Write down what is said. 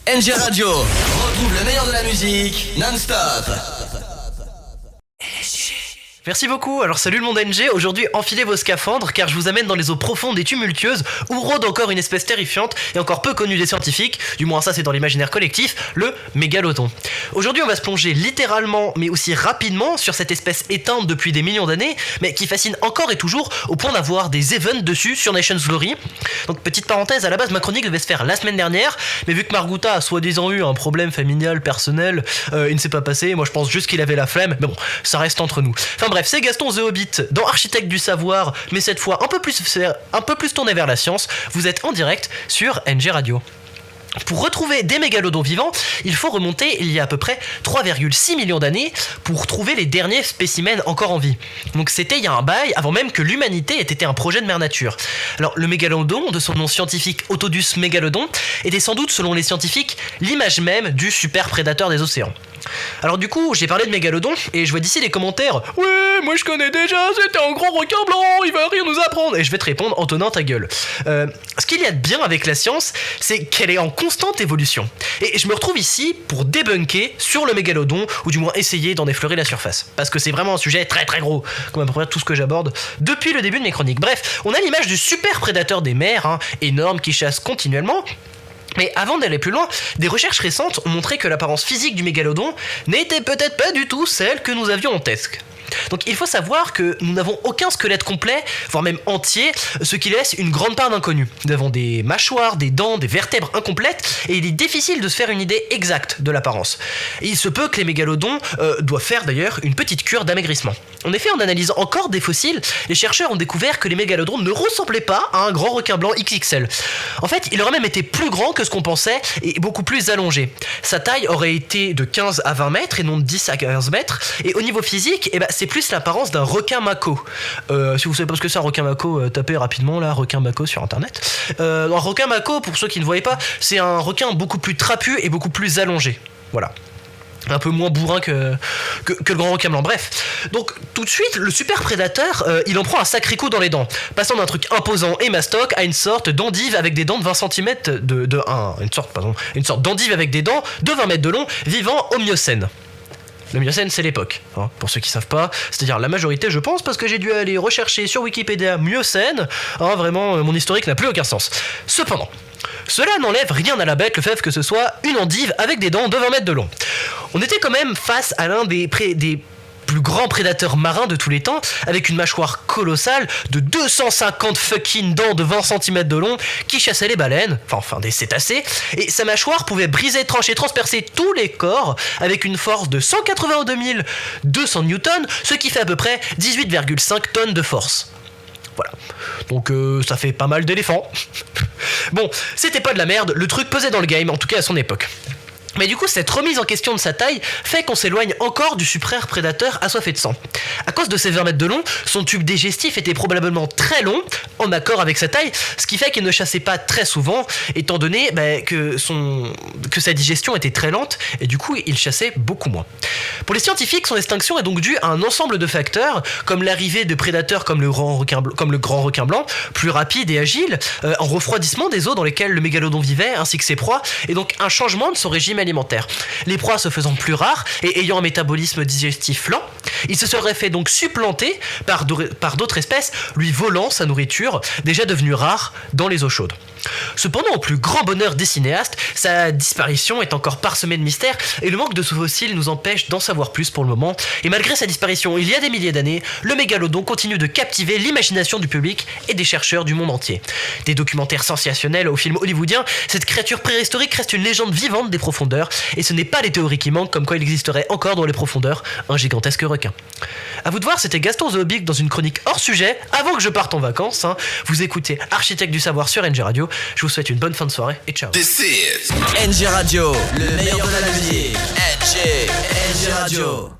NG Radio, retrouve le meilleur de la musique non-stop. Merci beaucoup, alors salut le monde NG, aujourd'hui enfilez vos scaphandres car je vous amène dans les eaux profondes et tumultueuses où rôde encore une espèce terrifiante et encore peu connue des scientifiques, du moins ça c'est dans l'imaginaire collectif, le mégalodon. Aujourd'hui on va se plonger littéralement mais aussi rapidement sur cette espèce éteinte depuis des millions d'années mais qui fascine encore et toujours au point d'avoir des events dessus sur Nation's Glory. Donc petite parenthèse, à la base ma chronique devait se faire la semaine dernière mais vu que Margouta a soi-disant eu un problème familial personnel, il ne s'est pas passé, moi je pense juste qu'il avait la flemme, mais bon ça reste entre nous. Enfin bref, c'est Gaston The Hobbit dans Architecte du Savoir, mais cette fois un peu plus tourné vers la science. Vous êtes en direct sur NG Radio. Pour retrouver des mégalodons vivants, il faut remonter il y a à peu près 3,6 millions d'années pour trouver les derniers spécimens encore en vie. Donc c'était il y a un bail avant même que l'humanité ait été un projet de mère nature. Alors le mégalodon, de son nom scientifique Otodus megalodon, était sans doute selon les scientifiques l'image même du super prédateur des océans. Alors du coup, j'ai parlé de mégalodon et je vois d'ici les commentaires « Ouais, moi je connais déjà, c'était un grand requin blanc, il va rien nous apprendre !» Et je vais te répondre en tenant ta gueule. Ce qu'il y a de bien avec la science, c'est qu'elle est en constante évolution. Et je me retrouve ici pour débunker sur le mégalodon, ou du moins essayer d'en effleurer la surface. Parce que c'est vraiment un sujet très très gros, comme à peu près tout ce que j'aborde depuis le début de mes chroniques. Bref, on a l'image du super prédateur des mers, énorme qui chasse continuellement. Mais avant d'aller plus loin, des recherches récentes ont montré que l'apparence physique du mégalodon n'était peut-être pas du tout celle que nous avions en tête. Donc il faut savoir que nous n'avons aucun squelette complet, voire même entier, ce qui laisse une grande part d'inconnu. Nous avons des mâchoires, des dents, des vertèbres incomplètes, et il est difficile de se faire une idée exacte de l'apparence. Et il se peut que les mégalodons doivent faire d'ailleurs une petite cure d'amaigrissement. En effet, en analysant encore des fossiles, les chercheurs ont découvert que les mégalodons ne ressemblaient pas à un grand requin blanc XXL. En fait, il aurait même été plus grand que ce qu'on pensait et beaucoup plus allongé. Sa taille aurait été de 15 à 20 mètres et non de 10 à 15 mètres, et au niveau physique, c'est plus l'apparence d'un requin mako. Si vous savez pas ce que c'est un requin mako, tapez rapidement là requin mako sur internet. Un requin mako, pour ceux qui ne voyaient pas, c'est un requin beaucoup plus trapu et beaucoup plus allongé. Voilà. Un peu moins bourrin que le grand requin blanc. Bref, donc tout de suite, le super prédateur, il en prend un sacré coup dans les dents, passant d'un truc imposant et mastoc à une sorte d'endive avec des dents de 20 cm une sorte d'endive avec des dents de 20 mètres de long, vivant au Miocène. Le Miocène, c'est l'époque, pour ceux qui savent pas, c'est-à-dire la majorité, je pense, parce que j'ai dû aller rechercher sur Wikipédia Miocène, vraiment, mon historique n'a plus aucun sens. Cependant, cela n'enlève rien à la bête, le fait que ce soit une endive avec des dents de 20 mètres de long. On était quand même face à l'un des plus grands prédateurs marins de tous les temps, avec une mâchoire colossale de 250 fucking dents de 20 cm de long qui chassait les baleines, enfin des cétacés, et sa mâchoire pouvait briser, trancher, transpercer tous les corps avec une force de 182 200 newtons, ce qui fait à peu près 18,5 tonnes de force. Voilà. Donc ça fait pas mal d'éléphants. Bon, c'était pas de la merde, le truc pesait dans le game, en tout cas à son époque. Mais du coup, cette remise en question de sa taille fait qu'on s'éloigne encore du super prédateur assoiffé de sang. À cause de ses 20 mètres de long, son tube digestif était probablement très long, en accord avec sa taille, ce qui fait qu'il ne chassait pas très souvent, étant donné que sa digestion était très lente, et du coup, il chassait beaucoup moins. Pour les scientifiques, son extinction est donc due à un ensemble de facteurs, comme l'arrivée de prédateurs comme le grand requin blanc, plus rapide et agile, un refroidissement des eaux dans lesquelles le mégalodon vivait, ainsi que ses proies, et donc un changement de son régime alimentaire. Les proies se faisant plus rares et ayant un métabolisme digestif lent, il se serait fait donc supplanter par d'autres espèces, lui volant sa nourriture, déjà devenue rare dans les eaux chaudes. Cependant, au plus grand bonheur des cinéastes, sa disparition est encore parsemée de mystères et le manque de ce fossile nous empêche d'en savoir plus pour le moment. Et malgré sa disparition il y a des milliers d'années, le mégalodon continue de captiver l'imagination du public et des chercheurs du monde entier. Des documentaires sensationnels aux films hollywoodiens, cette créature préhistorique reste une légende vivante des profondeurs et ce n'est pas les théories qui manquent comme quoi il existerait encore dans les profondeurs un gigantesque requin. A vous de voir, c'était Gaston The Hobbit dans une chronique hors sujet avant que je parte en vacances. Vous écoutez Architecte du Savoir sur NG Radio. Je vous souhaite une bonne fin de soirée et ciao. This is NG Radio, le meilleur de la musique. NG Radio.